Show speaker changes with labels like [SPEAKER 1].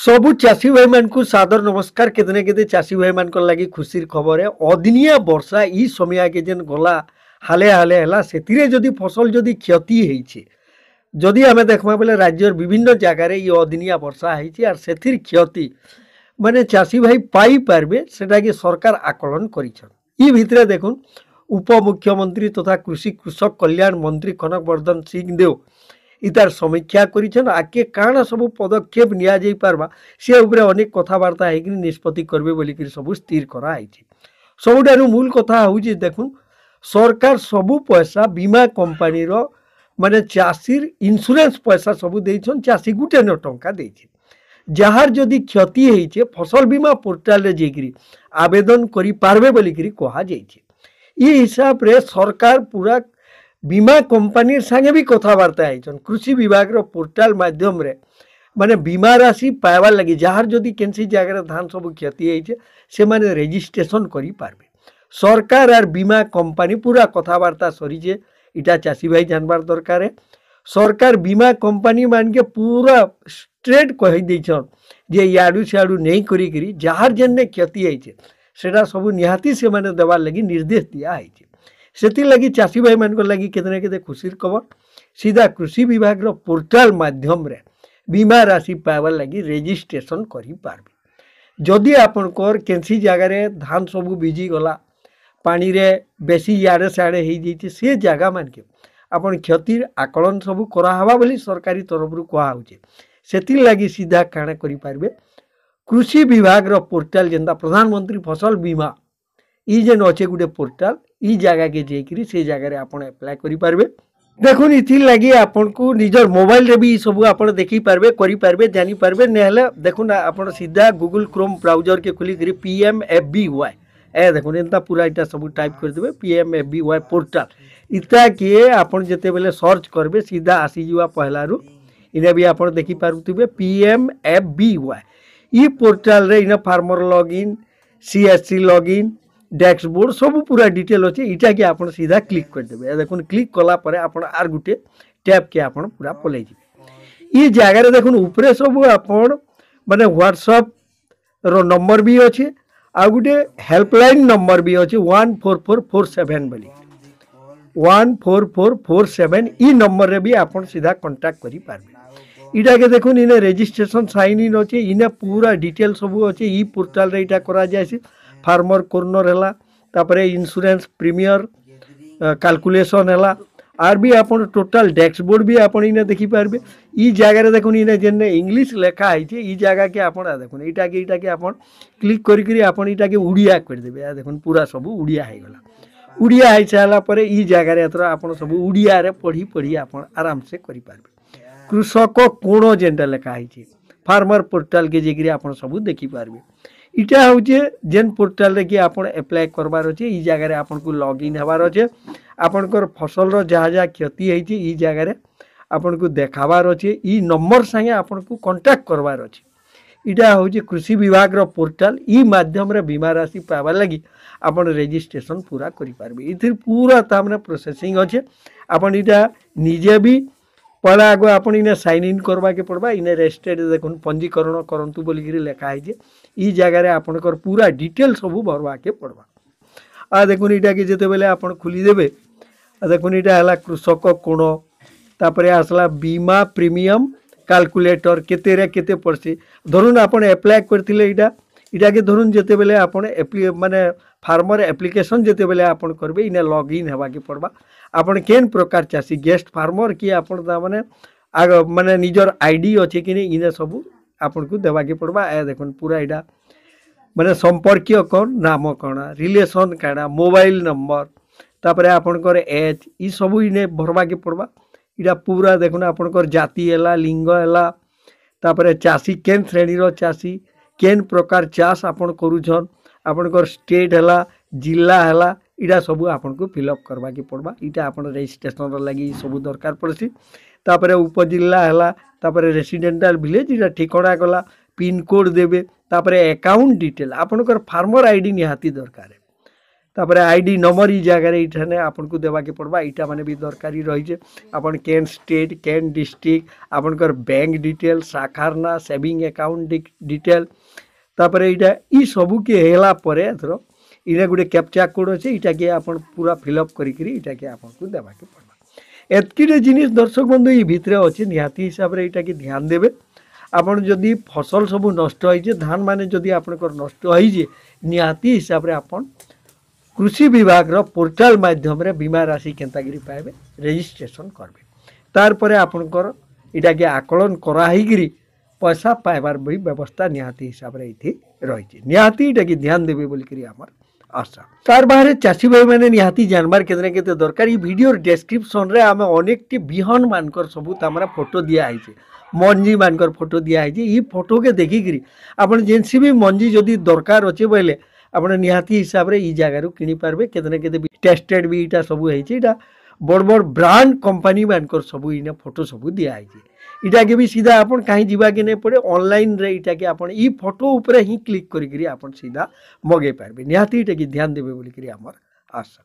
[SPEAKER 1] सबु चाषी भाई मान को सादर नमस्कार। केतने केते चाषी भाई मान को लगी खुशीर खबर है अदिनिया वर्षा ई समय के जेन गला हाले हाले हला सेतिरे जदि फसल जदि क्षति होइछे जदि आमे देखमा बेले राज्यर विभिन्न जगह रे ई अदिनिया वर्षा होइछे आर सेथिर क्षति माने चाषी भाई पाई पारबे सेटा कि सरकार आकलन करिछन। ई भितरे देखुन उप मुख्यमंत्री तथा कृषि कृषक कल्याण मंत्री कनक वर्धन सिंह देव इतार समीक्षा करिछन। आके काना सब पदक्षेप निया जाई पारबा से उपरे अनेक कथावार्ता है कि निष्पत्ति करबे बोली कि सब स्थिर करा आइछि। सबुठारु मूल कथा होउछि देखुन सरकार सबु पैसा बीमा कंपनी रो माने चाषीर इंश्योरेंस पैसा सबु देइछन। चाषी गुटे न टंका देइछि जहार जदि क्षति होइछे फसल बीमा पोर्टल रे जेकरी आवेदन करि पारबे बोली कि कहा जाइछि। ई हिसाब रे सरकार पूरा बीमा कंपनी संगे भी कथबार्ता है कृषि विभाग रो पोर्टल माध्यम रे माने बीमा राशि पाइबार लगी जहार जदि केनसी जगह धान सब क्षति होइछे से माने रजिस्ट्रेशन करि पारबे। सरकार आर बीमा कंपनी पूरा कथबार्ता सरीजे इटा चाषी भाई जानबार दरकार है। सरकार बीमा कंपनी मान के पूरा स्ट्रेट कहि दैछन जे याडू सियाडू नहीं करी करी जहार जन्ने क्षति होइछे सेटा सब निहाती से माने देवार लगी निर्देश दिया है। सेति लगी चाषी भाई मान को लगी केतने केते खुशीर खबर सीधा कृषि विभाग रो पोर्टल माध्यम रे बीमा राशि पाइबार लगी रजिस्ट्रेशन करि पारबे। जदि आपनकर केनसी जगह रे धान सबू भिजी गला पानी रे बेसी याडे साडे हेई जैछि से जगह मान के आपन क्षतिर आकलन सबू करा हवा बोली सरकारी तरफ रु कहा होचे। सेति लगी सीधा काना करि पारबे कृषि विभाग रो पोर्टल जेंदा प्रधानमंत्री फसल बीमा ई जेन अच्छे गोटे पोर्टाल ई जगह के जाकरी से जगह रे आपन अप्लाई करि पारबे। देखुन इथि लगी आपन को निजर मोबाइल रे भी सब आपन देखि पारबे करि पारबे जानि पारबे नेहले देखुन आपन सीधा गूगल क्रोम ब्राउजर के खुली करी PMFBY ए देखुन एंता पूरा इटा सब टाइप कर देबे PMFBY पोर्टल इता के आपन जते बेले सर्च करबे सीधा आसी जुवा पहला रु इने भी आपन देखि पारुथिबे PMFBY ई पोर्टल रे इने farmer login CSC login dashboard सब पूरा डिटेल अच्छे इटा के आपन सीधा क्लिक कर देबे। देखुन क्लिक कला परे आपन आर गुटे टैब के आपन पूरा पलै जिबे। ई जगह रे देखुन ऊपरे सब आपन माने व्हाट्सएप रो नंबर भी अच्छे आ गुटे हेल्पलाइन नंबर भी अच्छे 14447 बोली 14447 ई नंबर रे भी आपन सीधा कांटेक्ट करि पारबे। इटा के देखुन इने रजिस्ट्रेशन साइन इन अच्छे इने पूरा डिटेल सब अच्छे ई पोर्टल रे इटा करा जायसी। फार्मर कॉर्नर है तापरे इंश्योरेंस प्रीमियर कैलकुलेशन है आर भी आपन टोटल डैशबोर्ड भी आपन इने देखि पारबे। ई जगह रे देखुन इने जेने इंग्लिश लेखा है ई जगह के आपन देखुन इटा के आपन क्लिक करी करी आपन इटा के उड़िया कर देबे। देखुन पूरा सब उड़िया है गला उड़िया है साला परे ई जगह रे एतरा आपन सब उड़िया रे पढ़ी पढ़ी आपन आराम से करि पारबे। कृषक कोण जेनटा लेखा है फार्मर पोर्टल के जेकरी आपन सब देखि पारबे। इटा होचे जेन पोर्टल रे कि आपन अप्लाई करबार अछि ई जगह रे आपन को लॉगिन हेबार अछि आपन कर फसल रो जहा जहा क्षति हेछि ई जगह रे आपन को देखाबार अछि ई नंबर संगे आपन को कांटेक्ट करबार अछि। इटा होचे कृषि विभाग रो पोर्टल ई माध्यम रे बीमा राशि पाबा लगी आपन रजिस्ट्रेशन पूरा करि पारबे। इथिर पूरा तामने प्रोसेसिंग अछि आपन इटा निजे भी पहला आगो आपन इने साइन इन करबा के पड़बा इने रजिस्टर्ड देखुन पंजीकरण करंतु बोली कि लिखा है जे ई जगह रे आपन कर पूरा डिटेल सब भरवा के पड़बा। आ देखुन इटा के जते बेले आपन खुली देबे आ देखुन इटा हला कृषक कोण तापरे आसला बीमा प्रीमियम कैलकुलेटर केते रे केते पड़सी धरुन आपन अप्लाई करथिले इटा के धरुन जते बेले आपन माने फार्मर एप्लिकेशन जते बेले आपन करबे इने लॉगिन हेबा के पड़बा। आपन केन प्रकार चासी गेस्ट फार्मर कि आपन ता माने आग माने निजर आईडी अछि कि नै इने सब आपन को देबा के पड़बा। ए देखुन पूरा इटा माने संपर्कीय कोन नाम कोन रिलेशन काडा मोबाइल नंबर तापरे आपन कर एज ई सब इने भरबा के पड़बा। इटा पूरा देखुन आपन कर जाति हला लिंग हला तापरे चासी केन श्रेणी रो चासी केन प्रकार चाष आपन करूछन आपन कर स्टेट हला जिला हला इटा सब आपन को फिलअप करबा के पड़बा। इटा आपन रजिस्ट्रेशन लगी सब दरकार पड़सी तापरे उपजिला हला तापरे रेसिडेंटल विलेज इटा ठिकाना गला पिन कोड देबे तापरे अकाउंट डिटेल आपन कर फार्मर आईडी निहाती दरकार है तापर आईडी नंबर ई जगह ये आपन को देवा के पड़वा इटा माने भी दरकारी रही है अपन केन स्टेट केन डिस्ट्रिक्ट आपनकर बैंक डिटेल शाखार ना सेविंग अकाउंट डिटेल तापर इटा ई सबू के हेला परे एथरो इने गुटे कैप्चा कोड अच्छे इटा के आपन पूरा फिलअप करी इटा के आपन को देवा के पड़वा एतकीटे जिनिस दर्शक बंधु ये भितरे अच्छे निहाती हिसाब रे इटा के ध्यान देबे आपन जदि फसल सब नष्ट होइजे धान माने जदि आपनकर नष्ट होइजे निहाती हिसाब रे आपन कृषि विभाग रो पोर्टाल माध्यम रे बीमा राशि केंतागिरी पाइबे रजिस्ट्रेशन करबे तार परे आपनकर इटा के आकलन करा हिगिरी पैसा पाइबार भी व्यवस्था निहाती हिसाब रे इथि रहिছে निहाती इटा के ध्यान देबे बोली करी हमर आशा तार बाहर चाषी भाई मैंने निहाती जानबार केते दरकार ई वीडियो डिस्क्रिप्शन रे आमे अनेकटी बिहन मानकर सबू तमरा फोटो दिया आइছে मंजी मानकर फोटो दिया आइছে ई फोटो के देखि करी आपण जेनसी भी मंजी जदी दरकार अछि बोले आपण निहाती हिसाब रे ई जगह रु किनि पारबे केते टेस्टेड भी इटा सबू हेछि इटा बड़ बड़ ब्रांड कंपनी मानकर सबू इने फोटो सबू दिया आइছে इटा के भी सीधा अपन कहीं जीवा के नहीं पड़े ऑनलाइन रे इटा के अपन ई फोटो ऊपर ही क्लिक करी अपन सीधा मगे पारबे निहाती इटा के ध्यान देबे बोली करी हमर आशा।